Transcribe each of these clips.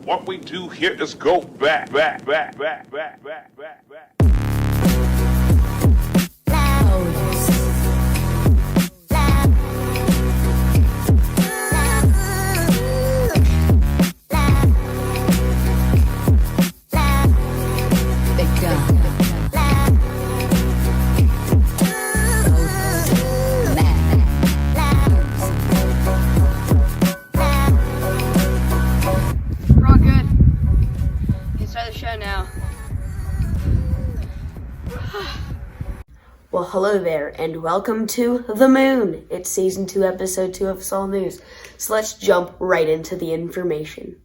What we do here is go back. Well, hello there, and welcome to The Moon. It's Season 2, Episode 2 of Saul News. So let's jump right into the information.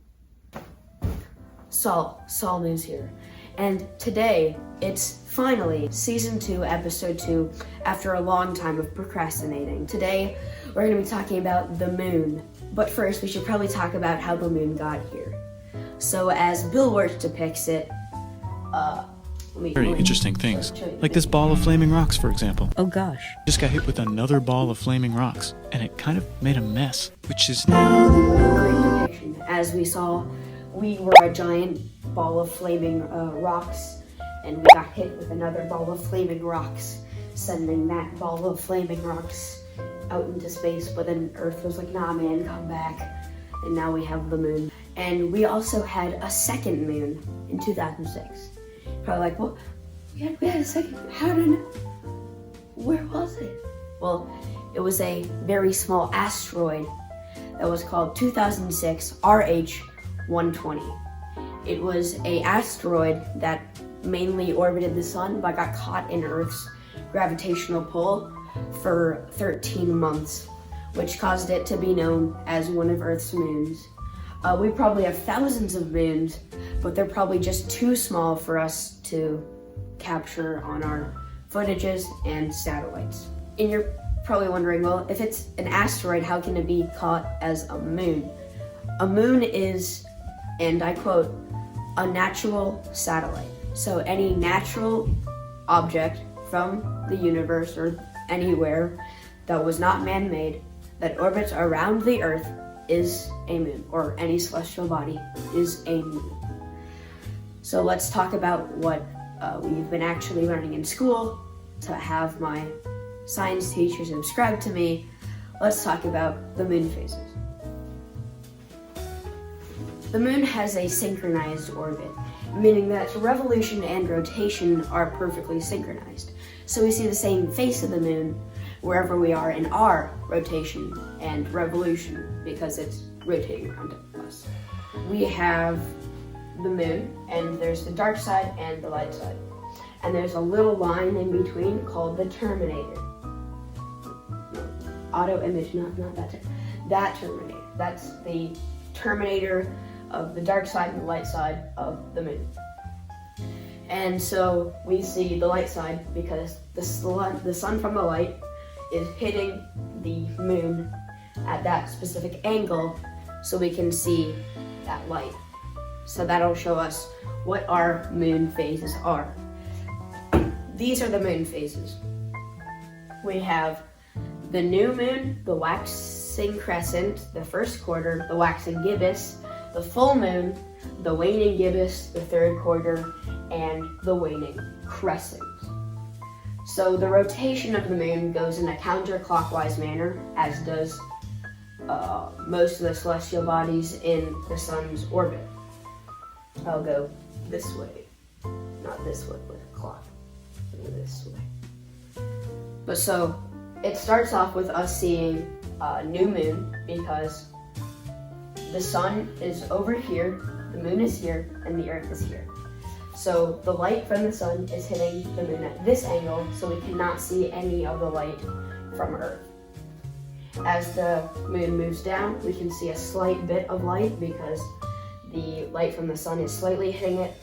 Saul News here. And today, it's finally Season 2, Episode 2, after a long time of procrastinating. Today, we're going to be talking about the moon. But first, we should probably talk about how the moon got here. So as Bill Wirtz depicts it, very interesting things, like this ball of flaming rocks, for example. Oh gosh. Just got hit with another ball of flaming rocks, and it kind of made a mess, which is now... As we saw, we were a giant ball of flaming rocks, and we got hit with another ball of flaming rocks, sending that ball of flaming rocks out into space, but then Earth was like, nah man, come back, and now we have the moon. And we also had a second moon in 2006. Probably like, well, we had a second, where was it? Well, it was a very small asteroid that was called 2006 RH-120. It was an asteroid that mainly orbited the sun, but got caught in Earth's gravitational pull for 13 months, which caused it to be known as one of Earth's moons. We probably have thousands of moons, but they're probably just too small for us to capture on our footages and satellites. And you're probably wondering, well, if it's an asteroid, how can it be caught as a moon? A moon is, and I quote, a natural satellite. So any natural object from the universe or anywhere that was not man-made that orbits around the Earth is a moon, or any celestial body is a moon. So let's talk about what we've been actually learning in school to have my science teacher subscribe to me. Let's talk about the moon phases. The moon has a synchronized orbit, meaning that revolution and rotation are perfectly synchronized. So we see the same face of the moon wherever we are in our rotation and revolution, because it's rotating around us. We have the moon, and there's the dark side and the light side. And there's a little line in between called the terminator. Auto image, not that terminator. That's the terminator of the dark side and the light side of the moon. And so we see the light side because the sun from the light is hitting the moon at that specific angle, so we can see that light. So that'll show us what our moon phases are. These are the moon phases. We have the new moon, the waxing crescent, the first quarter, the waxing gibbous, the full moon, the waning gibbous, the third quarter, and the waning crescent. So the rotation of the moon goes in a counterclockwise manner, as does most of the celestial bodies in the sun's orbit. I'll go this way, not this way with a clock, this way. But so it starts off with us seeing a new moon because the sun is over here, the moon is here, and the earth is here. So the light from the sun is hitting the moon at this angle, so we cannot see any of the light from Earth. As the moon moves down, we can see a slight bit of light because the light from the sun is slightly hitting it.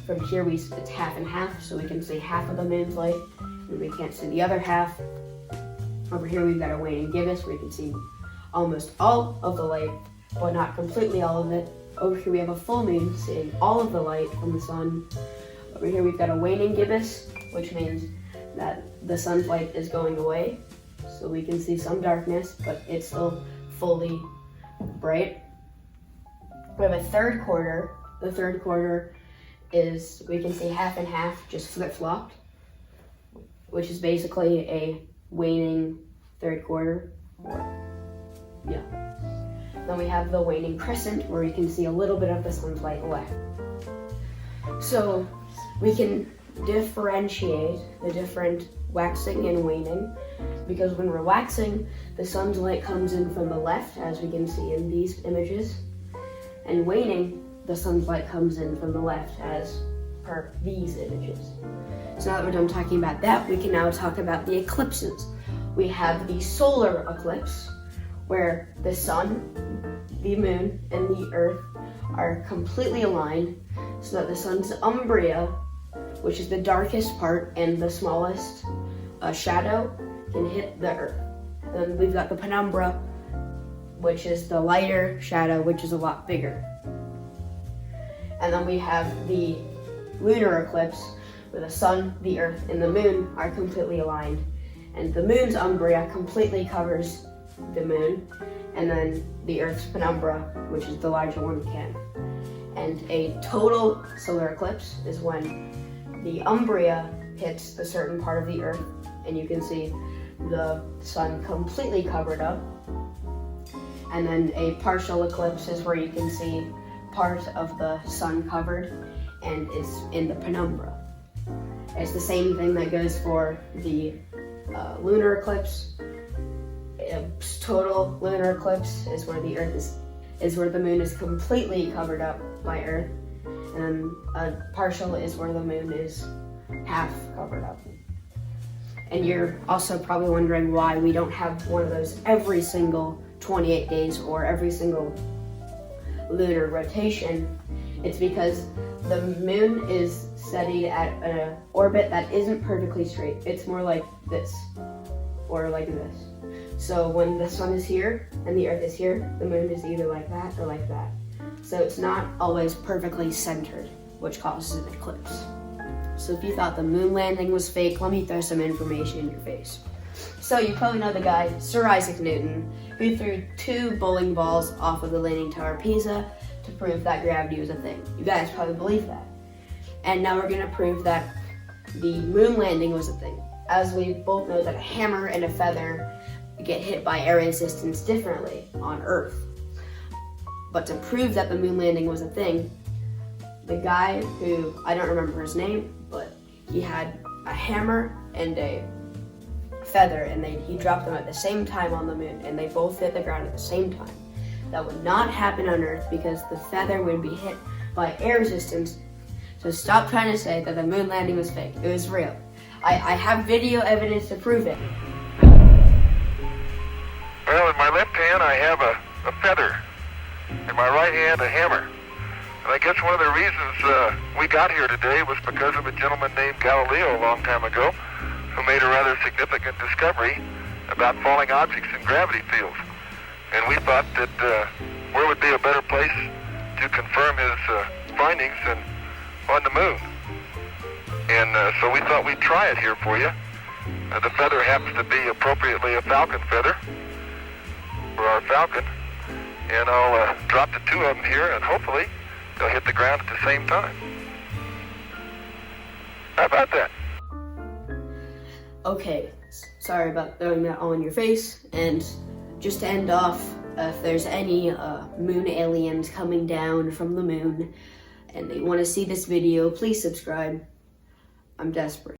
From here, it's half and half, so we can see half of the moon's light, and we can't see the other half. Over here, we've got a waning gibbous, where we can see almost all of the light, but not completely all of it. Over here, we have a full moon, seeing all of the light from the sun. Over here, we've got a waning gibbous, which means that the sun's light is going away, so we can see some darkness, but it's still fully bright. We have a third quarter. The third quarter is, we can see half and half, just flip-flopped, which is basically a waning third quarter. Yeah. Then we have the waning crescent, where you can see a little bit of the sun's light left. So we can differentiate the different waxing and waning, because when we're waxing, the sun's light comes in from the left, as we can see in these images, and waning, the sun's light comes in from the left, as per these images. So now that we're done talking about that, we can now talk about the eclipses. We have the solar eclipse, where the sun, the moon, and the earth are completely aligned, so that the sun's umbria, which is the darkest part and the smallest shadow, can hit the earth. Then we've got the penumbra, which is the lighter shadow, which is a lot bigger. And then we have the lunar eclipse, where the sun, the earth, and the moon are completely aligned. And the moon's umbria completely covers the moon, and then the earth's penumbra, which is the larger one, can. And a total solar eclipse is when the umbria hits a certain part of the earth, and you can see the sun completely covered up. And then a partial eclipse is where you can see part of the sun covered, and it's in the penumbra. It's the same thing that goes for the lunar eclipse. A total lunar eclipse is where the earth is where the moon is completely covered up by earth, and a partial is where the moon is half covered up. And you're also probably wondering why we don't have one of those every single 28 days or every single lunar rotation. It's because the moon is studied at an orbit that isn't perfectly straight. It's more like this, or like this. So when the sun is here and the earth is here, the moon is either like that or like that. So it's not always perfectly centered, which causes an eclipse. So if you thought the moon landing was fake, let me throw some information in your face. So you probably know the guy, Sir Isaac Newton, who threw 2 bowling balls off of the Leaning Tower of Pisa to prove that gravity was a thing. You guys probably believe that. And now we're gonna prove that the moon landing was a thing. As we both know that a hammer and a feather get hit by air resistance differently on Earth. But to prove that the moon landing was a thing, the guy who, I don't remember his name, but he had a hammer and a feather, and he dropped them at the same time on the moon, and they both hit the ground at the same time. That would not happen on Earth because the feather would be hit by air resistance. So stop trying to say that the moon landing was fake. It was real. I have video evidence to prove it. Well, in my left hand I have a feather. In my right hand a hammer. And I guess one of the reasons we got here today was because of a gentleman named Galileo a long time ago, who made a rather significant discovery about falling objects in gravity fields. And we thought that where would be a better place to confirm his findings than on the moon. And so we thought we'd try it here for you. The feather happens to be appropriately a falcon feather for our falcon. And I'll drop the 2 of them here, and hopefully they'll hit the ground at the same time. How about that? Okay, sorry about throwing that all in your face. And just to end off, if there's any moon aliens coming down from the moon and they want to see this video, please subscribe. I'm desperate.